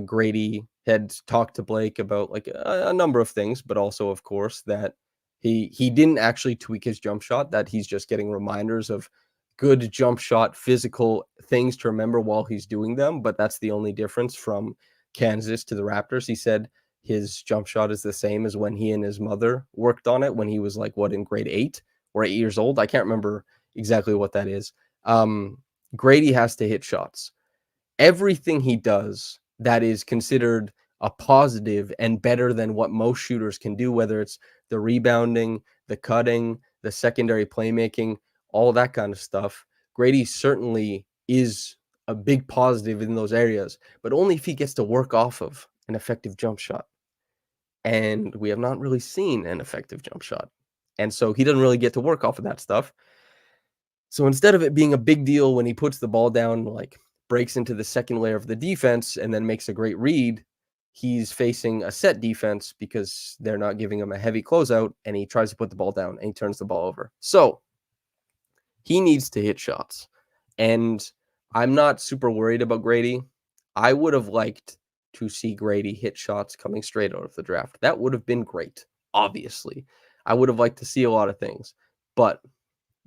A: Grady had talked to Blake about like a number of things, but also, of course, that he didn't actually tweak his jump shot, that he's just getting reminders of good jump shot physical things to remember while he's doing them. But that's the only difference from Kansas to the Raptors. He said his jump shot is the same as when he and his mother worked on it when he was like, what, in grade 8 or 8 years old? I can't remember exactly what that is. Grady has to hit shots. Everything he does that is considered a positive and better than what most shooters can do, whether it's the rebounding, the cutting, the secondary playmaking, all that kind of stuff. Grady certainly is a big positive in those areas, but only if he gets to work off of an effective jump shot. And we have not really seen an effective jump shot. And so he doesn't really get to work off of that stuff. So instead of it being a big deal when he puts the ball down, like breaks into the second layer of the defense and then makes a great read, he's facing a set defense because they're not giving him a heavy closeout, and he tries to put the ball down and he turns the ball over. So he needs to hit shots. And I'm not super worried about Grady. I would have liked to see Grady hit shots coming straight out of the draft. That would have been great, obviously. I would have liked to see a lot of things. But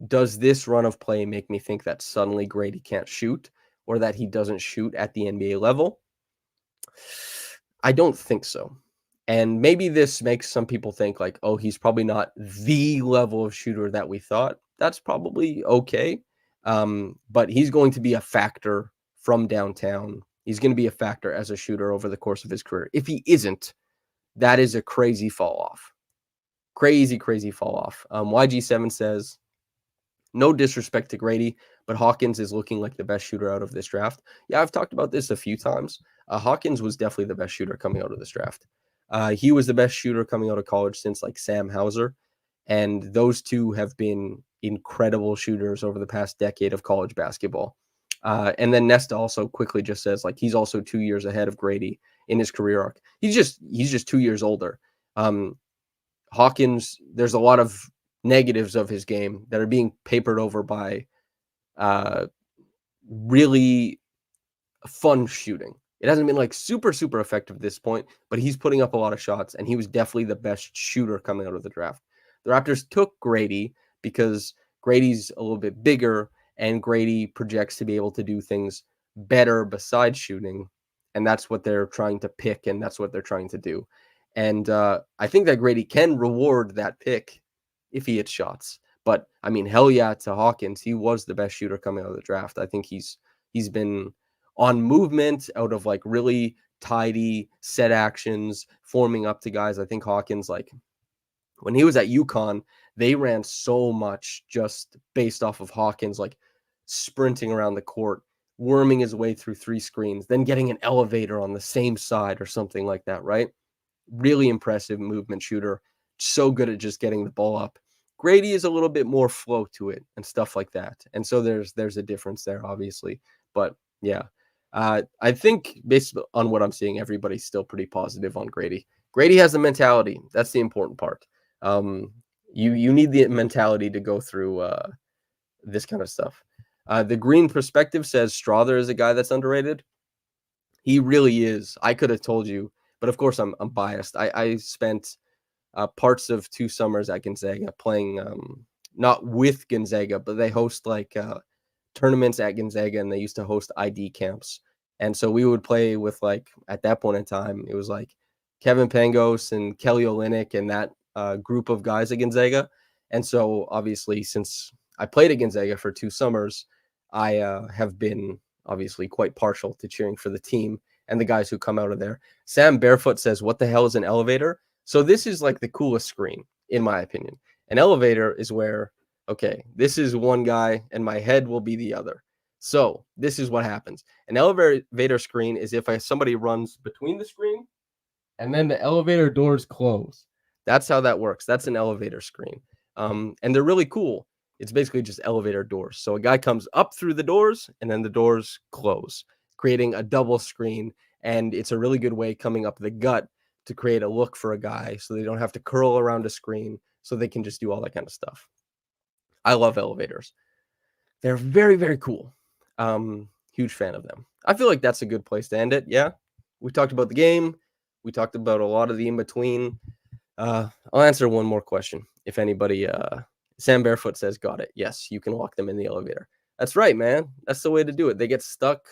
A: does this run of play make me think that suddenly Grady can't shoot or that he doesn't shoot at the NBA level? I don't think so. And maybe this makes some people think like, oh, he's probably not the level of shooter that we thought. That's probably okay. But he's going to be a factor from downtown. He's going to be a factor as a shooter over the course of his career. If he isn't, that is a crazy fall off. Crazy, crazy fall off. YG7 says, no disrespect to Grady, but Hawkins is looking like the best shooter out of this draft. Yeah, I've talked about this a few times. Hawkins was definitely the best shooter coming out of this draft. He was the best shooter coming out of college since like Sam Hauser. And those two have been incredible shooters over the past decade of college basketball. And then Nesta also quickly just says like he's also 2 years ahead of Grady in his career arc. He's just 2 years older. Hawkins, there's a lot of negatives of his game that are being papered over by really fun shooting. It hasn't been like super, super effective at this point, but he's putting up a lot of shots, and he was definitely the best shooter coming out of the draft. The Raptors took Grady because Grady's a little bit bigger, and Grady projects to be able to do things better besides shooting, and that's what they're trying to pick, and that's what they're trying to do. And I think that Grady can reward that pick if he hits shots. But I mean, hell yeah to Hawkins. He was the best shooter coming out of the draft. I think he's been on movement out of like really tidy set actions, forming up to guys. I think Hawkins, like when he was at UConn, they ran so much just based off of Hawkins, like sprinting around the court, worming his way through 3 screens, then getting an elevator on the same side or something like that, right? Really impressive movement shooter. So good at just getting the ball up. Grady is a little bit more flow to it and stuff like that. And so there's a difference there, obviously. But yeah, I think based on what I'm seeing, everybody's still pretty positive on Grady. Grady has the mentality. That's the important part. You need the mentality to go through this kind of stuff. The Green Perspective says Strother is a guy that's underrated. He really is. I could have told you, but of course I'm biased. I spent parts of 2 summers at Gonzaga playing not with Gonzaga, but they host like tournaments at Gonzaga, and they used to host ID camps. And so we would play with, like, at that point in time, it was like Kevin Pangos and Kelly Olynyk and that group of guys at Gonzaga. And so obviously, since I played at Gonzaga for 2 summers, I have been obviously quite partial to cheering for the team and the guys who come out of there. Sam Barefoot says, "What the hell is an elevator?" So this is like the coolest screen, in my opinion. An elevator is where, okay, this is one guy and my head will be the other. So this is what happens. An elevator screen is if somebody runs between the screen and then the elevator doors close. That's how that works. That's an elevator screen. And they're really cool. It's basically just elevator doors. So a guy comes up through the doors and then the doors close, creating a double screen. And it's a really good way coming up the gut to create a look for a guy so they don't have to curl around a screen, so they can just do all that kind of stuff. I love elevators. They're very, very cool. Huge fan of them. I feel like that's a good place to end it. Yeah. We talked about the game. We talked about a lot of the in-between. I'll answer one more question. If anybody, Sam Barefoot says, got it. Yes, you can walk them in the elevator. That's right, man. That's the way to do it. They get stuck.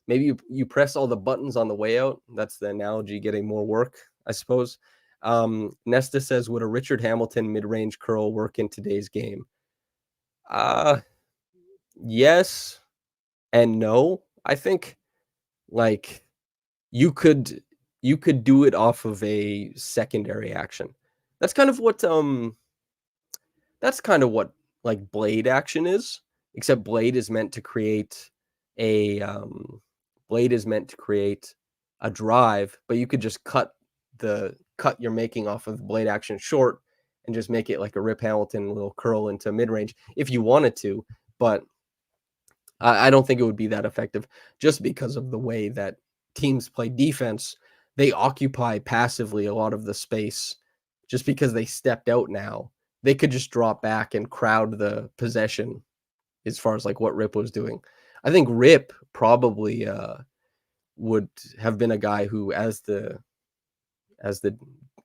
A: Maybe you press all the buttons on the way out. That's the analogy, getting more work, I suppose. Nesta says, would a Richard Hamilton mid-range curl work in today's game? Yes and no. I think, like, you could do it off of a secondary action. That's kind of what like blade action is, except blade is meant to create a drive, but you could just cut you're making off of blade action short and just make it like a Rip Hamilton little curl into mid-range if you wanted to, but I don't think it would be that effective just because of the way that teams play defense. They occupy passively a lot of the space just because they stepped out now. They could just drop back and crowd the possession as far as like what Rip was doing. I think Rip probably would have been a guy who, as the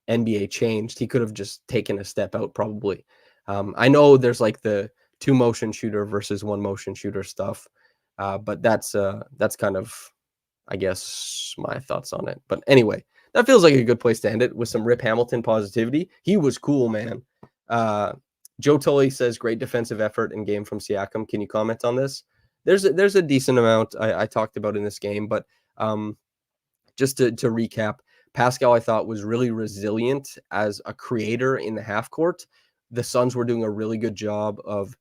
A: NBA changed, he could have just taken a step out probably. I know there's like the 2 motion shooter versus 1 motion shooter stuff, but that's kind of, I guess, my thoughts on it. But anyway, that feels like a good place to end it with some Rip Hamilton positivity. He was cool, man. Joe Tully says, great defensive effort in game from Siakam. Can you comment on this? There's a decent amount I talked about in this game, but just to recap, Pascal, I thought, was really resilient as a creator in the half court. The Suns were doing a really good job of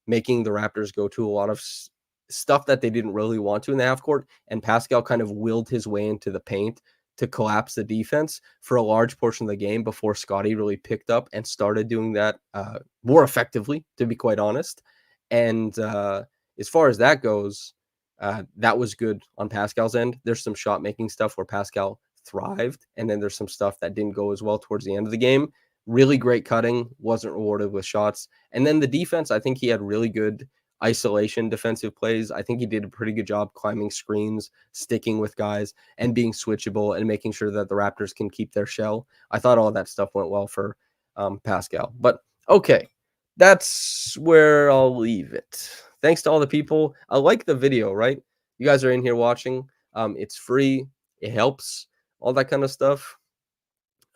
A: making the Raptors go to a lot of stuff that they didn't really want to in the half court, and Pascal kind of willed his way into the paint to collapse the defense for a large portion of the game before Scotty really picked up and started doing that more effectively, to be quite honest. And as far as that goes, that was good on Pascal's end. There's some shot making stuff where Pascal thrived, and then there's some stuff that didn't go as well towards the end of the game. Really great cutting, wasn't rewarded with shots. And then the defense, I think he had really good isolation defensive plays. I think he did a pretty good job climbing screens, sticking with guys, and being switchable and making sure that the Raptors can keep their shell. I thought all that stuff went well for Pascal. But okay, that's where I'll leave it. Thanks to all the people. I like the video, right? You guys are in here watching. It's free. It helps. All that kind of stuff.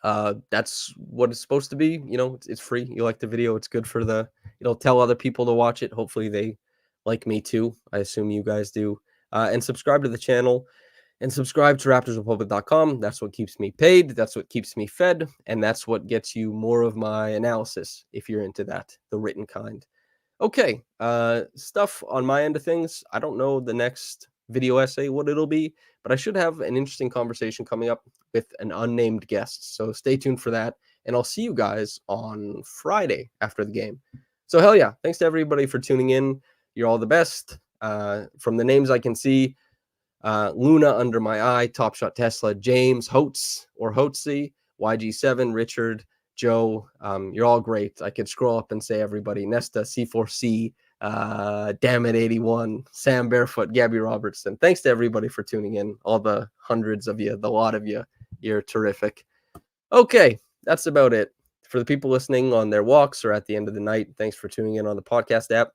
A: That's what it's supposed to be. You know, it's free. You like the video. It's good for it'll tell other people to watch it. Hopefully they like me too. I assume you guys do. And subscribe to the channel and subscribe to raptorsrepublic.com. That's what keeps me paid. That's what keeps me fed. And that's what gets you more of my analysis if you're into that, the written kind. Okay. Stuff on my end of things. I don't know the next video essay, what it'll be, but I should have an interesting conversation coming up with an unnamed guest. So stay tuned for that. And I'll see you guys on Friday after the game. So hell yeah. Thanks to everybody for tuning in. You're all the best. From the names I can see, Luna under my eye, Top Shot Tesla, James, Hotes or Hotesy, YG7, Richard, Joe, you're all great. I could scroll up and say everybody. Nesta, C4C, Damn it 81, Sam Barefoot, Gabby Robertson. Thanks to everybody for tuning in. All the hundreds of you, the lot of you, you're terrific. Okay, that's about it. For the people listening on their walks or at the end of the night, thanks for tuning in on the podcast app.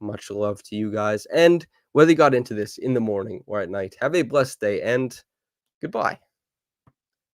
A: Much love to you guys. And whether you got into this in the morning or at night, have a blessed day and goodbye.